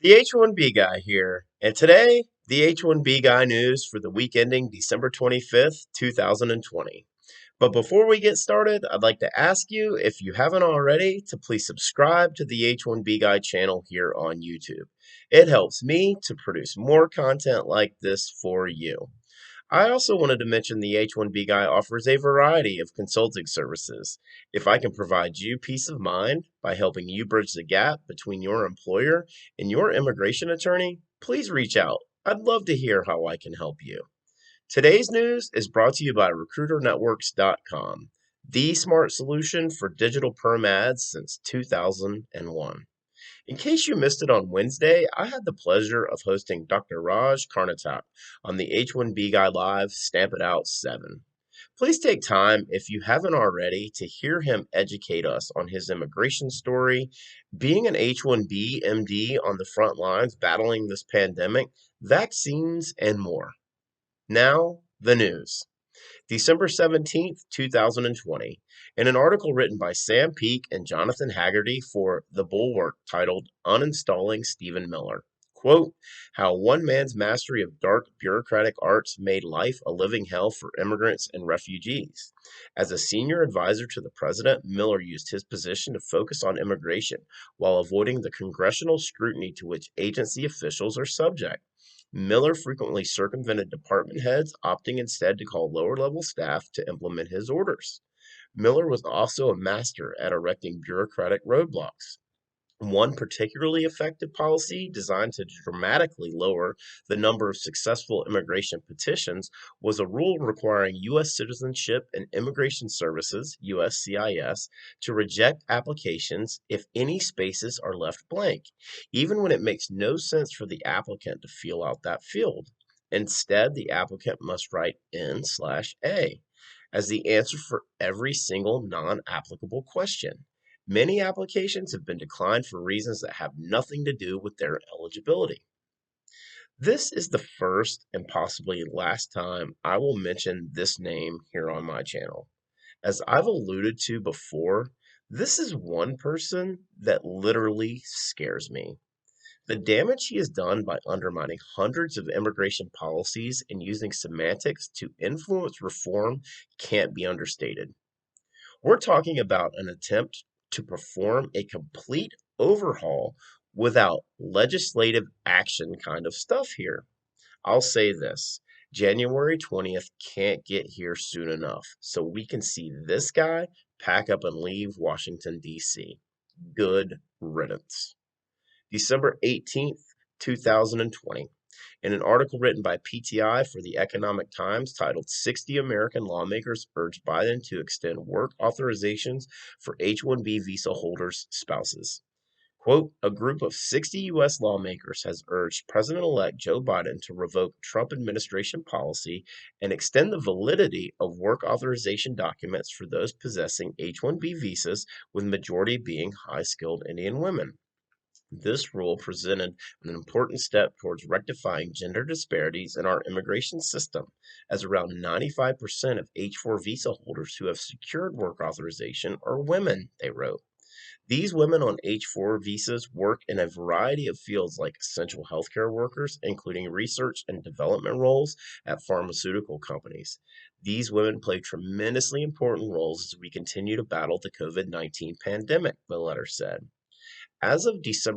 The H1B Guy here, and today, the H1B Guy news for the week ending December 25th, 2020. But before we get started, I'd like to ask you, if you haven't already, to please subscribe to the H1B Guy channel here on YouTube. It helps me to produce more content like this for you. I also wanted to mention the H1B Guy offers a variety of consulting services. If I can provide you peace of mind by helping you bridge the gap between your employer and your immigration attorney, please reach out. I'd love to hear how I can help you. Today's news is brought to you by RecruiterNetworks.com, the smart solution for digital perm ads since 2001. In case you missed it on Wednesday, I had the pleasure of hosting Dr. Raj Karnatak on the H1B Guy Live Stamp It Out 7. Please take time, if you haven't already, to hear him educate us on his immigration story, being an H1B MD on the front lines battling this pandemic, vaccines, and more. Now, the news. December 17th, 2020, in an article written by Sam Peake and Jonathan Haggerty for The Bulwark titled Uninstalling Stephen Miller. Quote, how one man's mastery of dark bureaucratic arts made life a living hell for immigrants and refugees. As a senior advisor to the president, Miller used his position to focus on immigration while avoiding the congressional scrutiny to which agency officials are subject. Miller frequently circumvented department heads, opting instead to call lower level staff to implement his orders. Miller was also a master at erecting bureaucratic roadblocks. One particularly effective policy designed to dramatically lower the number of successful immigration petitions was a rule requiring U.S. Citizenship and Immigration Services, USCIS, to reject applications if any spaces are left blank, even when it makes no sense for the applicant to fill out that field. Instead, the applicant must write N/A as the answer for every single non applicable question. Many applications have been declined for reasons that have nothing to do with their eligibility. This is the first and possibly last time I will mention this name here on my channel. As I've alluded to before, this is one person that literally scares me. The damage he has done by undermining hundreds of immigration policies and using semantics to influence reform can't be understated. We're talking about an attempt to perform a complete overhaul without legislative action kind of stuff here. I'll say this, January 20th can't get here soon enough, so we can see this guy pack up and leave Washington, D.C. Good riddance. December 18th, 2020. In an article written by PTI for the Economic Times titled 60 American Lawmakers Urge Biden to Extend Work Authorizations for H1B Visa Holders' Spouses. Quote, a group of 60 U.S. lawmakers has urged President-elect Joe Biden to revoke Trump administration policy and extend the validity of work authorization documents for those possessing H-1B visas, with majority being high-skilled Indian women. This rule presented an important step towards rectifying gender disparities in our immigration system, as around 95% of H4 visa holders who have secured work authorization are women, they wrote. These women on H4 visas work in a variety of fields like essential healthcare workers, including research and development roles at pharmaceutical companies. These women play tremendously important roles as we continue to battle the COVID-19 pandemic, the letter said. As of as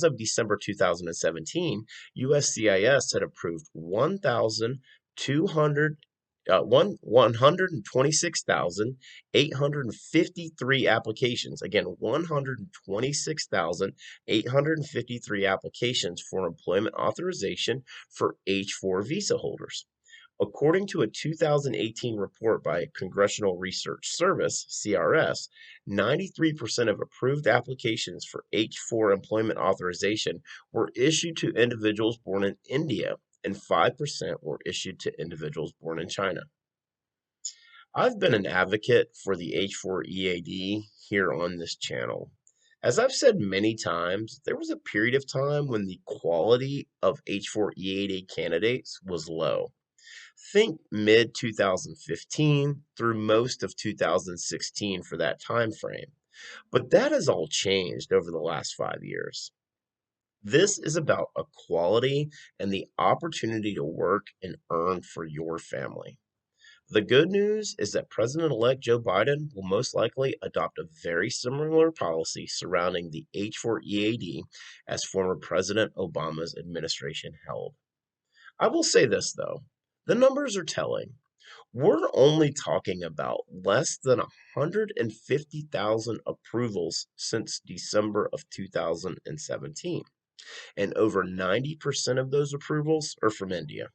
of December 2017, USCIS had approved 126,853 applications. Again, 126,853 applications for employment authorization for H4 visa holders. According to a 2018 report by Congressional Research Service, CRS, 93% of approved applications for H4 employment authorization were issued to individuals born in India, and 5% were issued to individuals born in China. I've been an advocate for the H4 EAD here on this channel. As I've said many times, there was a period of time when the quality of H4 EAD candidates was low. Think mid 2015 through most of 2016 for that time frame. But that has all changed over the last 5 years. This is about equality and the opportunity to work and earn for your family. The good news is that President-elect Joe Biden will most likely adopt a very similar policy surrounding the H4 EAD as former President Obama's administration held. I will say this though, the numbers are telling. We're only talking about less than 150,000 approvals since December of 2017, and over 90% of those approvals are from India.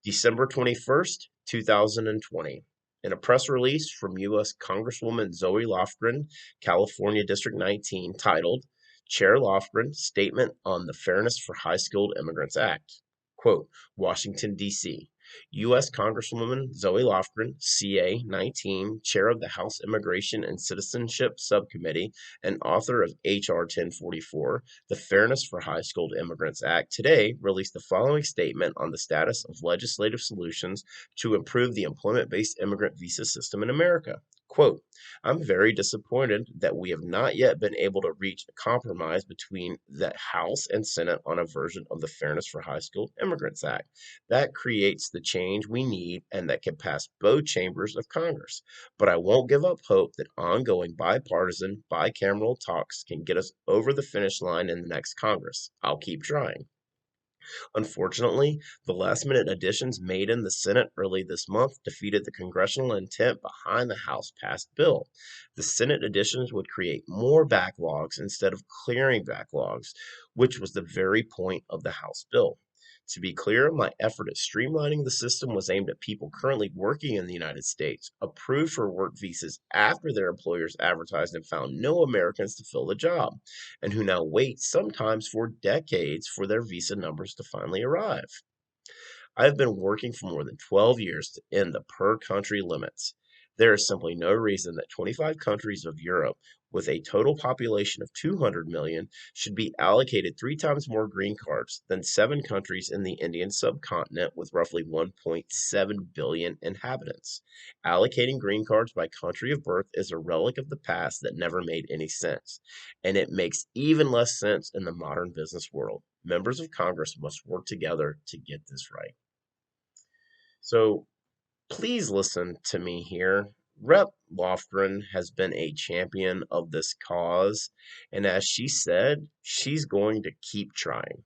December 21st, 2020. In a press release from U.S. Congresswoman Zoe Lofgren, California District 19, titled Chair Lofgren Statement on the Fairness for High Skilled Immigrants Act. Quote, Washington, D.C. U.S. Congresswoman Zoe Lofgren, CA 19, Chair of the House Immigration and Citizenship Subcommittee and author of HR 1044, the Fairness for High Skilled Immigrants Act, today released the following statement on the status of legislative solutions to improve the employment-based immigrant visa system in America. Quote, I'm very disappointed that we have not yet been able to reach a compromise between the House and Senate on a version of the Fairness for High Skilled Immigrants Act that creates the change we need and that can pass both chambers of Congress. But I won't give up hope that ongoing bipartisan, bicameral talks can get us over the finish line in the next Congress. I'll keep trying. Unfortunately, the last-minute additions made in the Senate early this month defeated the congressional intent behind the House-passed bill. The Senate additions would create more backlogs instead of clearing backlogs, which was the very point of the House bill. To be clear, my effort at streamlining the system was aimed at people currently working in the United States, approved for work visas after their employers advertised and found no Americans to fill the job, and who now wait sometimes for decades for their visa numbers to finally arrive. I have been working for more than 12 years to end the per country limits. There is simply no reason that 25 countries of Europe, with a total population of 200 million, should be allocated 3 times more green cards than 7 countries in the Indian subcontinent with roughly 1.7 billion inhabitants. Allocating green cards by country of birth is a relic of the past that never made any sense, and it makes even less sense in the modern business world. Members of Congress must work together to get this right. So please listen to me here. Rep. Lofgren has been a champion of this cause, and as she said, she's going to keep trying.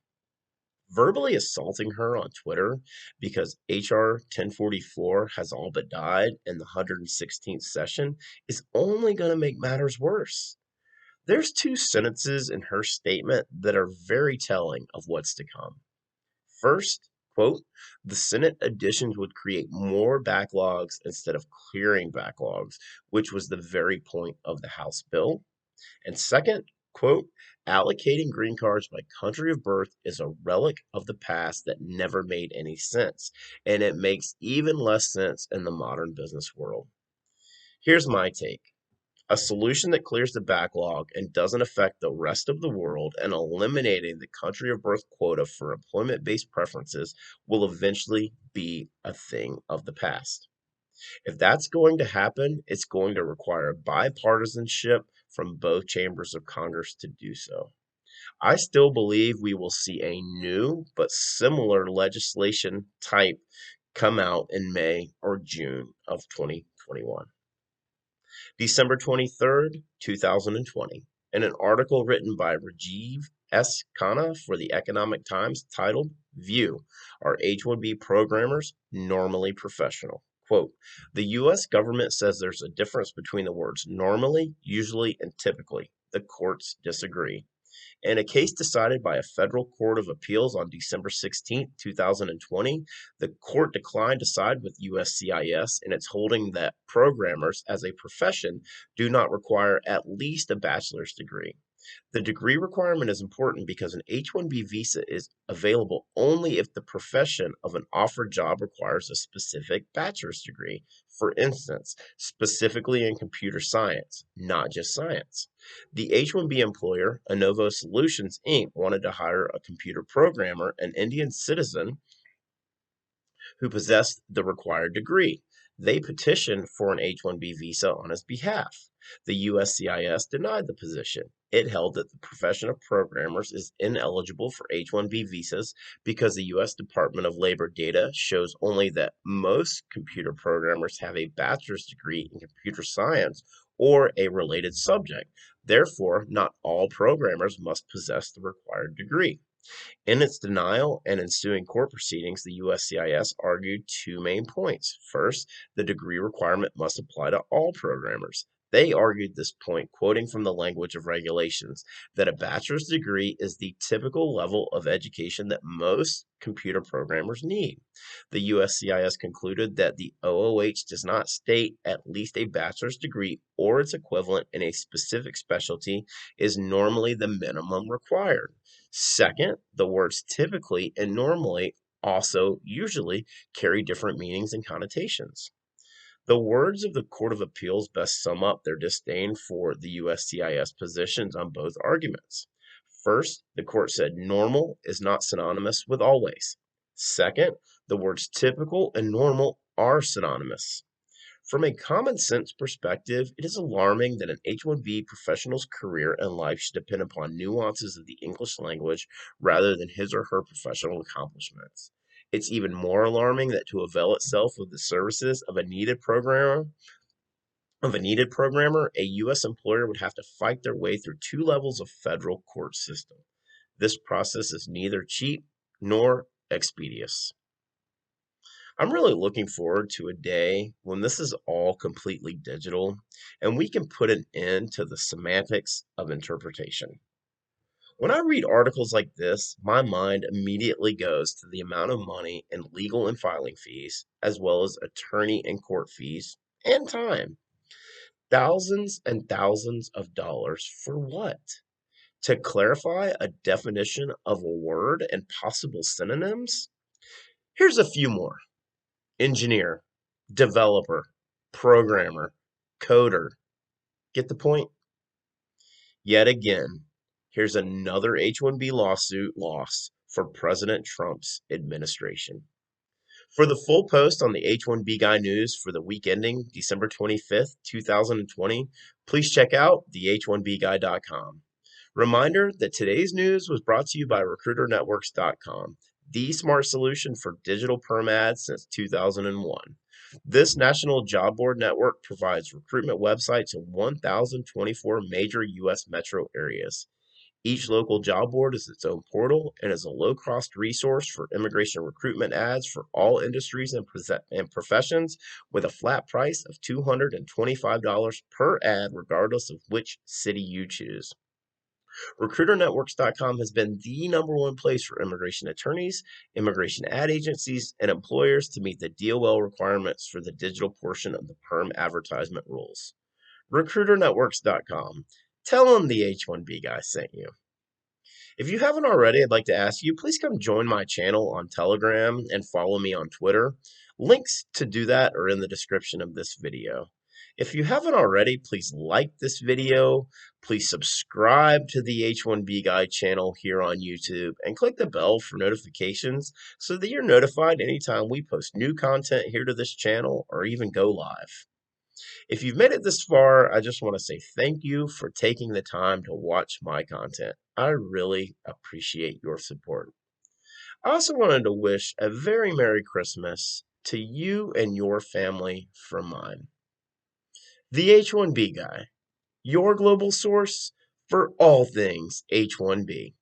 Verbally assaulting her on Twitter because HR 1044 has all but died in the 116th session is only going to make matters worse. There's 2 sentences in her statement that are very telling of what's to come. First, quote, the Senate additions would create more backlogs instead of clearing backlogs, which was the very point of the House bill. And second, quote, allocating green cards by country of birth is a relic of the past that never made any sense, and it makes even less sense in the modern business world. Here's my take. A solution that clears the backlog and doesn't affect the rest of the world and eliminating the country of birth quota for employment-based preferences will eventually be a thing of the past. If that's going to happen, it's going to require bipartisanship from both chambers of Congress to do so. I still believe we will see a new but similar legislation type come out in May or June of 2021. December 23rd, 2020, in an article written by Rajiv S. Khanna for the Economic Times titled, View, Are H1B Programmers Normally Professional? Quote, the U.S. government says there's a difference between the words normally, usually, and typically. The courts disagree. In a case decided by a federal court of appeals on December 16, 2020, the court declined to side with USCIS in its holding that programmers as a profession do not require at least a bachelor's degree. The degree requirement is important because an H-1B visa is available only if the profession of an offered job requires a specific bachelor's degree, for instance, specifically in computer science, not just science. The H-1B employer, Innovo Solutions, Inc., wanted to hire a computer programmer, an Indian citizen who possessed the required degree. They petitioned for an H-1B visa on his behalf. The USCIS denied the position. It held that the profession of programmers is ineligible for H-1B visas because the U.S. Department of Labor data shows only that most computer programmers have a bachelor's degree in computer science or a related subject. Therefore, not all programmers must possess the required degree. In its denial and ensuing court proceedings, the USCIS argued two main points. First, the degree requirement must apply to all programmers. They argued this point, quoting from the language of regulations, that a bachelor's degree is the typical level of education that most computer programmers need. The USCIS concluded that the OOH does not state at least a bachelor's degree or its equivalent in a specific specialty is normally the minimum required. Second, the words typically and normally also usually carry different meanings and connotations. The words of the Court of Appeals best sum up their disdain for the USCIS positions on both arguments. First, the court said normal is not synonymous with always. Second, the words typical and normal are synonymous. From a common sense perspective, it is alarming that an H-1B professional's career and life should depend upon nuances of the English language rather than his or her professional accomplishments. It's even more alarming that to avail itself of the services of a needed programmer, a U.S. employer would have to fight their way through two levels of federal court system. This process is neither cheap nor expeditious. I'm really looking forward to a day when this is all completely digital and we can put an end to the semantics of interpretation. When I read articles like this, my mind immediately goes to the amount of money in legal and filing fees, as well as attorney and court fees, and time. Thousands and thousands of dollars for what? To clarify a definition of a word and possible synonyms? Here's a few more: engineer, developer, programmer, coder. Get the point? Yet again, here's another H-1B lawsuit loss for President Trump's administration. For the full post on the H-1B Guy news for the week ending December 25th, 2020, please check out the H1BGuy.com. Reminder that today's news was brought to you by RecruiterNetworks.com, the smart solution for digital perm ads since 2001. This national job board network provides recruitment websites in 1,024 major U.S. metro areas. Each local job board is its own portal and is a low-cost resource for immigration recruitment ads for all industries and professions with a flat price of $225 per ad regardless of which city you choose. RecruiterNetworks.com has been the number one place for immigration attorneys, immigration ad agencies, and employers to meet the DOL requirements for the digital portion of the perm advertisement rules. RecruiterNetworks.com. Tell them the H1B guy sent you. If you haven't already, I'd like to ask you, please come join my channel on Telegram and follow me on Twitter. Links to do that are in the description of this video. If you haven't already, please like this video, please subscribe to the H1B Guy channel here on YouTube, and click the bell for notifications so that you're notified anytime we post new content here to this channel or even go live. If you've made it this far, I just want to say thank you for taking the time to watch my content. I really appreciate your support. I also wanted to wish a very Merry Christmas to you and your family from mine. The H1B Guy, your global source for all things H1B.